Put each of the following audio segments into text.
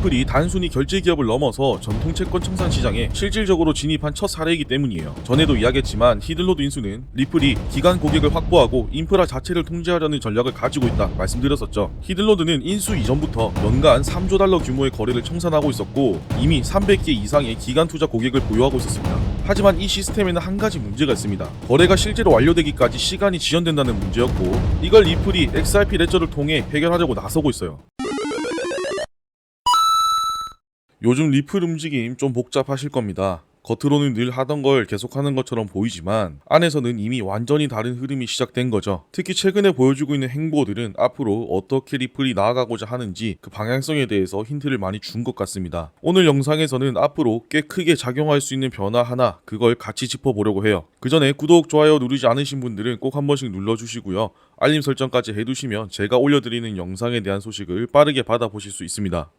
리플이 단순히 결제 기업을 넘어서 전통 채권 청산 시장에 실질적으로 진입한 첫 사례이기 때문이에요. 전에도 이야기했지만 히들로드 인수는 리플이 기관 고객을 확보하고 인프라 자체를 통제하려는 전략을 가지고 있다 말씀드렸었죠. 히들로드는 인수 이전부터 연간 3조 달러 규모의 거래를 청산하고 있었고 이미 300개 이상의 기관 투자 고객을 보유하고 있었습니다. 하지만 이 시스템에는 한 가지 문제가 있습니다. 거래가 실제로 완료되기까지 시간이 지연된다는 문제였고 이걸 리플이 XRP 레저를 통해 해결하려고 나서고 있어요. 요즘 리플 움직임 좀 복잡하실 겁니다. 겉으로는 늘 하던 걸 계속하는 것처럼 보이지만 안에서는 이미 완전히 다른 흐름이 시작된 거죠. 특히 최근에 보여주고 있는 행보들은 앞으로 어떻게 리플이 나아가고자 하는지 그 방향성에 대해서 힌트를 많이 준 것 같습니다. 오늘 영상에서는 앞으로 꽤 크게 작용할 수 있는 변화 하나 그걸 같이 짚어보려고 해요. 그 전에 구독, 좋아요 누르지 않으신 분들은 꼭 한 번씩 눌러주시고요. 알림 설정까지 해두시면 제가 올려드리는 영상에 대한 소식을 빠르게 받아보실 수 있습니다.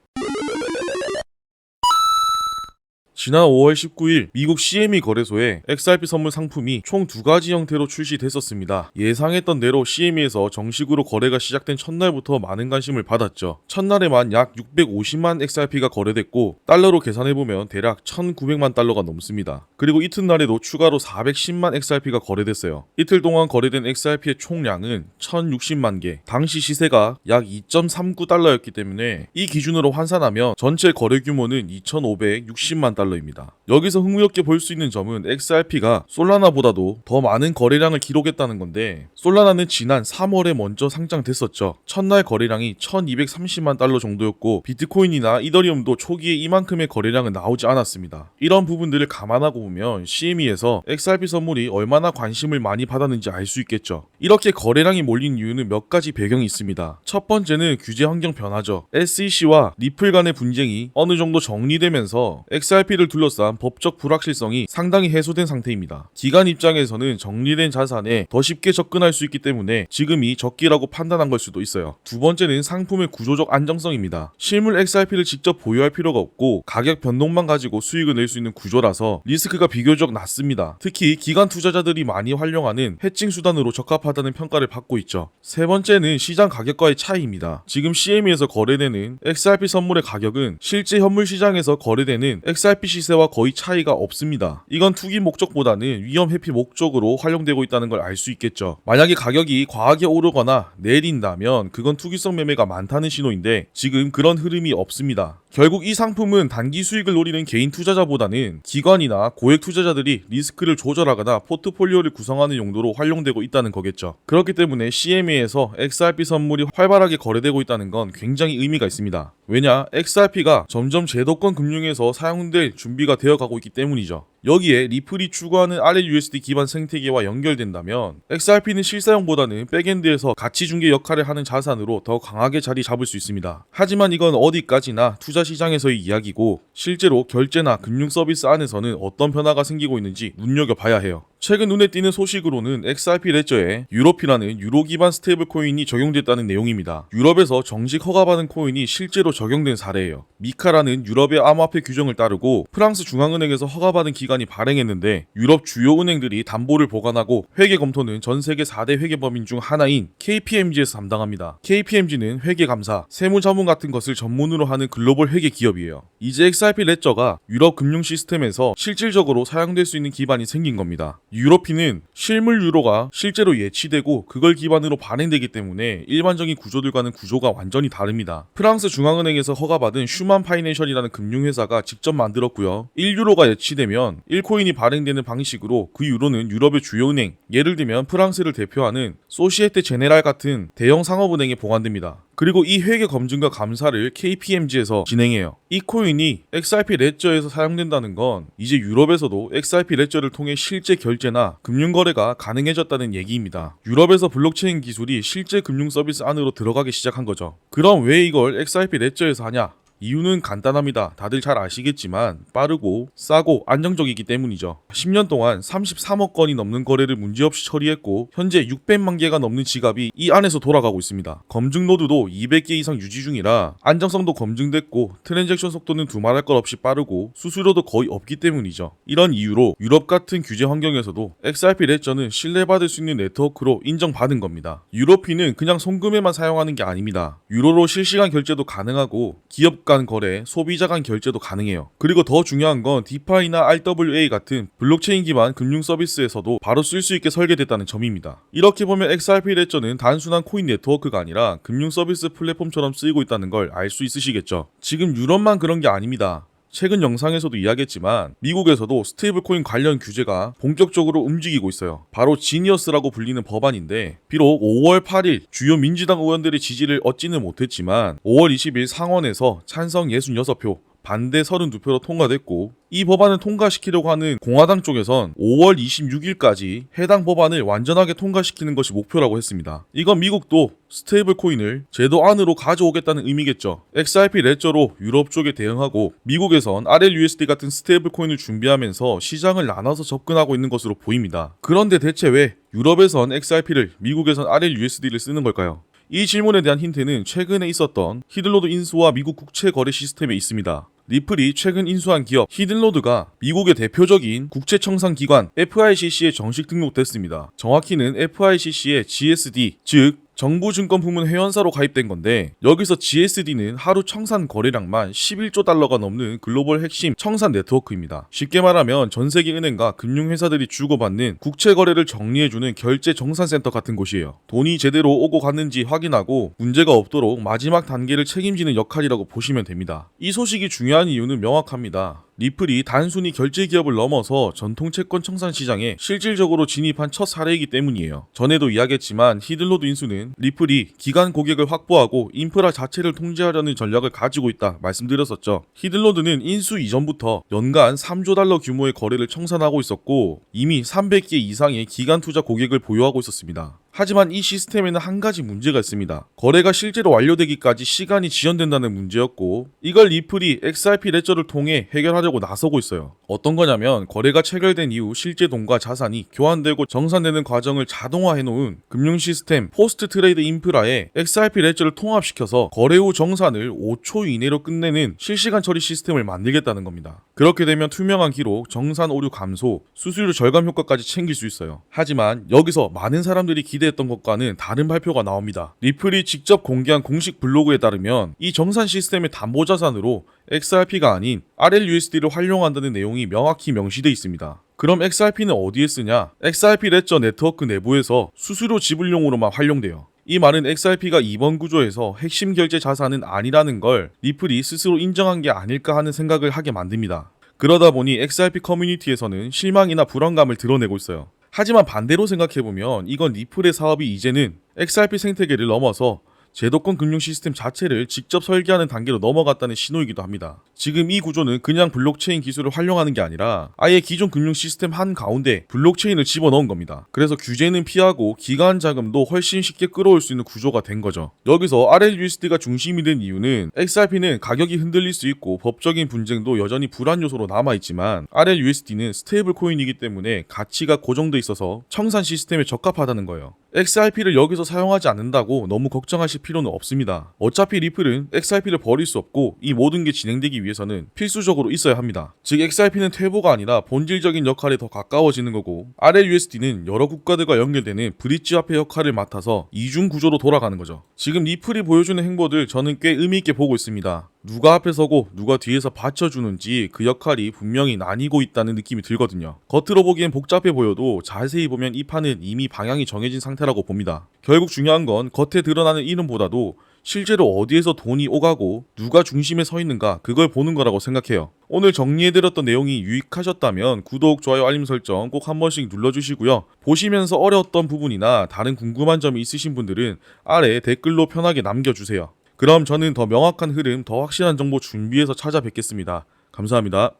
지난 5월 19일 미국 CME 거래소에 XRP 선물 상품이 총 2가지 형태로 출시됐었습니다. 예상했던 대로 CME에서 정식으로 거래가 시작된 첫날부터 많은 관심을 받았죠. 첫날에만 약 650만 XRP가 거래됐고 달러로 계산해보면 대략 1900만 달러가 넘습니다. 그리고 이튿날에도 추가로 410만 XRP가 거래됐어요. 이틀 동안 거래된 XRP의 총량은 1060만 개, 당시 시세가 약 2.39달러였기 때문에 이 기준으로 환산하면 전체 거래 규모는 2560만 달러 입니다. 여기서 흥미롭게 볼 수 있는 점은 XRP가 솔라나보다도 더 많은 거래량을 기록했다는 건데 솔라나는 지난 3월에 먼저 상장됐었죠. 첫날 거래량이 1230만 달러 정도였고 비트코인이나 이더리움도 초기에 이만큼의 거래량은 나오지 않았습니다. 이런 부분들을 감안하고 보면 CME에서 XRP 선물이 얼마나 관심을 많이 받았는지 알 수 있겠죠. 이렇게 거래량이 몰린 이유는 몇 가지 배경이 있습니다. 첫 번째는 규제 환경 변화죠. SEC와 리플 간의 분쟁이 어느 정도 정리되면서 XRP를 둘러싼 법적 불확실성이 상당히 해소된 상태입니다. 기관 입장에서는 정리된 자산에 더 쉽게 접근할 수 있기 때문에 지금이 적기라고 판단한 걸 수도 있어요. 두 번째는 상품의 구조적 안정성입니다. 실물 XRP를 직접 보유할 필요가 없고 가격 변동만 가지고 수익을 낼 수 있는 구조라서 리스크가 비교적 낮습니다. 특히 기관 투자자들이 많이 활용하는 해칭 수단으로 적합하다는 평가를 받고 있죠. 세 번째는 시장 가격과의 차이입니다. 지금 CME에서 거래되는 XRP 선물의 가격은 실제 현물 시장에서 거래되는 XRP 시세와 거의 차이가 없습니다. 이건 투기 목적보다는 위험 회피 목적으로 활용되고 있다는 걸 알 수 있겠죠. 만약에 가격이 과하게 오르거나 내린다면 그건 투기성 매매가 많다는 신호인데 지금 그런 흐름이 없습니다. 결국 이 상품은 단기 수익을 노리는 개인 투자자보다는 기관이나 고액 투자자들이 리스크를 조절하거나 포트폴리오를 구성하는 용도로 활용되고 있다는 거겠죠. 그렇기 때문에 CME에서 XRP 선물이 활발하게 거래되고 있다는 건 굉장히 의미가 있습니다. 왜냐? XRP가 점점 제도권 금융에서 사용될 준비가 되어가고 있기 때문이죠. 여기에 리플이 추구하는 RLUSD 기반 생태계와 연결된다면 XRP는 실사용보다는 백엔드에서 가치 중개 역할을 하는 자산으로 더 강하게 자리 잡을 수 있습니다. 하지만 이건 어디까지나 투자 시장에서의 이야기고 실제로 결제나 금융 서비스 안에서는 어떤 변화가 생기고 있는지 눈여겨봐야 해요. 최근 눈에 띄는 소식으로는 XRP 레저에 유로피라는 유로 기반 스테이블 코인이 적용됐다는 내용입니다. 유럽에서 정식 허가받은 코인이 실제로 적용된 사례예요. 미카라는 유럽의 암호화폐 규정을 따르고 프랑스 중앙은행에서 허가받은 기관이 발행했는데 유럽 주요 은행들이 담보를 보관하고 회계 검토는 전 세계 4대 회계법인 중 하나인 KPMG에서 담당합니다. KPMG는 회계감사, 세무자문 같은 것을 전문으로 하는 글로벌 회계 기업이에요. 이제 XRP 레저가 유럽 금융 시스템에서 실질적으로 사용될 수 있는 기반이 생긴 겁니다. 유로피는 실물 유로가 실제로 예치되고 그걸 기반으로 발행되기 때문에 일반적인 구조들과는 구조가 완전히 다릅니다. 프랑스 중앙은행에서 허가받은 슈만 파이낸셜이라는 금융회사가 직접 만들었고요. 1유로가 예치되면 1코인이 발행되는 방식으로 그 유로는 유럽의 주요 은행, 예를 들면 프랑스를 대표하는 소시에테 제네랄 같은 대형 상업은행에 보관됩니다. 그리고 이 회계 검증과 감사를 KPMG에서 진행해요. 이 코인이 XRP 레저에서 사용된다는 건 이제 유럽에서도 XRP 레저를 통해 실제 결제나 금융거래가 가능해졌다는 얘기입니다. 유럽에서 블록체인 기술이 실제 금융 서비스 안으로 들어가기 시작한 거죠. 그럼 왜 이걸 XRP 레저에서 하냐? 이유는 간단합니다. 다들 잘 아시겠지만 빠르고 싸고 안정적이기 때문이죠. 10년 동안 33억 건이 넘는 거래를 문제없이 처리했고 현재 600만 개가 넘는 지갑이 이 안에서 돌아가고 있습니다. 검증 노드도 200개 이상 유지 중이라 안정성도 검증됐고 트랜잭션 속도는 두말할 것 없이 빠르고 수수료도 거의 없기 때문이죠. 이런 이유로 유럽 같은 규제 환경에서도 XRP 레저는 신뢰받을 수 있는 네트워크로 인정받은 겁니다. 유로피는 그냥 송금에만 사용하는 게 아닙니다. 유로로 실시간 결제도 가능하고 기업 기업 간 거래, 소비자 간 결제도 가능해요. 그리고 더 중요한 건 디파이나 RWA 같은 블록체인 기반 금융 서비스에서도 바로 쓸 수 있게 설계됐다는 점입니다. 이렇게 보면 XRP 레저는 단순한 코인 네트워크가 아니라 금융 서비스 플랫폼처럼 쓰이고 있다는 걸 알 수 있으시겠죠. 지금 유럽만 그런 게 아닙니다. 최근 영상에서도 이야기했지만 미국에서도 스테이블 코인 관련 규제가 본격적으로 움직이고 있어요. 바로 지니어스라고 불리는 법안인데 비록 5월 8일 주요 민주당 의원들의 지지를 얻지는 못했지만 5월 20일 상원에서 찬성 66표, 반대 32표로 통과됐고, 이 법안을 통과시키려고 하는 공화당 쪽에선 5월 26일까지 해당 법안을 완전하게 통과시키는 것이 목표라고 했습니다. 이건 미국도 스테이블 코인을 제도 안으로 가져오겠다는 의미겠죠. XRP 레저로 유럽 쪽에 대응하고 미국에선 RLUSD 같은 스테이블 코인을 준비하면서 시장을 나눠서 접근하고 있는 것으로 보입니다. 그런데 대체 왜 유럽에선 XRP를, 미국에선 RLUSD를 쓰는 걸까요? 이 질문에 대한 힌트는 최근에 있었던 히들로드 인수와 미국 국채 거래 시스템에 있습니다. 리플이 최근 인수한 기업 히든로드가 미국의 대표적인 국채청산 기관 FICC에 정식 등록됐습니다. 정확히는 FICC의 GSD, 즉 정부증권부문 회원사로 가입된 건데, 여기서 GSD는 하루 청산 거래량만 11조 달러가 넘는 글로벌 핵심 청산 네트워크입니다. 쉽게 말하면 전 세계 은행과 금융회사들이 주고받는 국채 거래를 정리해주는 결제 정산센터 같은 곳이에요. 돈이 제대로 오고 갔는지 확인하고 문제가 없도록 마지막 단계를 책임지는 역할이라고 보시면 됩니다. 이 소식이 중요한 이유는 명확합니다. 리플이 단순히 결제 기업을 넘어서 전통 채권 청산 시장에 실질적으로 진입한 첫 사례이기 때문이에요. 전에도 이야기했지만 히들로드 인수는 리플이 기관 고객을 확보하고 인프라 자체를 통제하려는 전략을 가지고 있다 말씀드렸었죠. 히들로드는 인수 이전부터 연간 3조 달러 규모의 거래를 청산하고 있었고 이미 300개 이상의 기관 투자 고객을 보유하고 있었습니다. 하지만 이 시스템에는 한 가지 문제가 있습니다. 거래가 실제로 완료되기까지 시간이 지연된다는 문제였고, 이걸 리플이 XRP 레저를 통해 해결하려고 나서고 있어요. 어떤 거냐면 거래가 체결된 이후 실제 돈과 자산이 교환되고 정산되는 과정을 자동화해놓은 금융 시스템 포스트 트레이드 인프라에 XRP 레저를 통합시켜서 거래 후 정산을 5초 이내로 끝내는 실시간 처리 시스템을 만들겠다는 겁니다. 그렇게 되면 투명한 기록, 정산 오류 감소, 수수료 절감 효과까지 챙길 수 있어요. 하지만 여기서 많은 사람들이 기대했던 것과는 다른 발표가 나옵니다. 리플이 직접 공개한 공식 블로그에 따르면 이 정산 시스템의 담보자산으로 XRP가 아닌 RLUSD를 활용한다는 내용이 명확히 명시되어 있습니다. 그럼 XRP는 어디에 쓰냐? XRP 레저 네트워크 내부에서 수수료 지불용으로만 활용돼요. 이 말은 XRP가 이번 구조에서 핵심 결제 자산은 아니라는 걸 리플이 스스로 인정한 게 아닐까 하는 생각을 하게 만듭니다. 그러다 보니 XRP 커뮤니티에서는 실망이나 불안감을 드러내고 있어요. 하지만 반대로 생각해보면 이건 리플의 사업이 이제는 XRP 생태계를 넘어서 제도권 금융 시스템 자체를 직접 설계하는 단계로 넘어갔다는 신호이기도 합니다. 지금 이 구조는 그냥 블록체인 기술을 활용하는 게 아니라 아예 기존 금융 시스템 한가운데 블록체인을 집어넣은 겁니다. 그래서 규제는 피하고 기관 자금도 훨씬 쉽게 끌어올 수 있는 구조가 된 거죠. 여기서 RLUSD가 중심이 된 이유는 XRP는 가격이 흔들릴 수 있고 법적인 분쟁도 여전히 불안 요소로 남아있지만 RLUSD는 스테이블 코인이기 때문에 가치가 고정돼 있어서 청산 시스템에 적합하다는 거예요. XRP를 여기서 사용하지 않는다고 너무 걱정하실 필요는 없습니다. 어차피 리플은 XRP를 버릴 수 없고 이 모든 게 진행되기 위해서는 필수적으로 있어야 합니다. 즉 XRP는 퇴보가 아니라 본질적인 역할에 더 가까워지는 거고, RLUSD는 여러 국가들과 연결되는 브릿지 화폐 역할을 맡아서 이중 구조로 돌아가는 거죠. 지금 리플이 보여주는 행보들 저는 꽤 의미 있게 보고 있습니다. 누가 앞에 서고 누가 뒤에서 받쳐주는지 그 역할이 분명히 나뉘고 있다는 느낌이 들거든요. 겉으로 보기엔 복잡해 보여도 자세히 보면 이 판은 이미 방향이 정해진 상태라고 봅니다. 결국 중요한 건 겉에 드러나는 이름보다도 실제로 어디에서 돈이 오가고 누가 중심에 서 있는가, 그걸 보는 거라고 생각해요. 오늘 정리해드렸던 내용이 유익하셨다면 구독, 좋아요, 알림 설정 꼭 한 번씩 눌러주시고요. 보시면서 어려웠던 부분이나 다른 궁금한 점이 있으신 분들은 아래 댓글로 편하게 남겨주세요. 그럼 저는 더 명확한 흐름, 더 확실한 정보 준비해서 찾아뵙겠습니다. 감사합니다.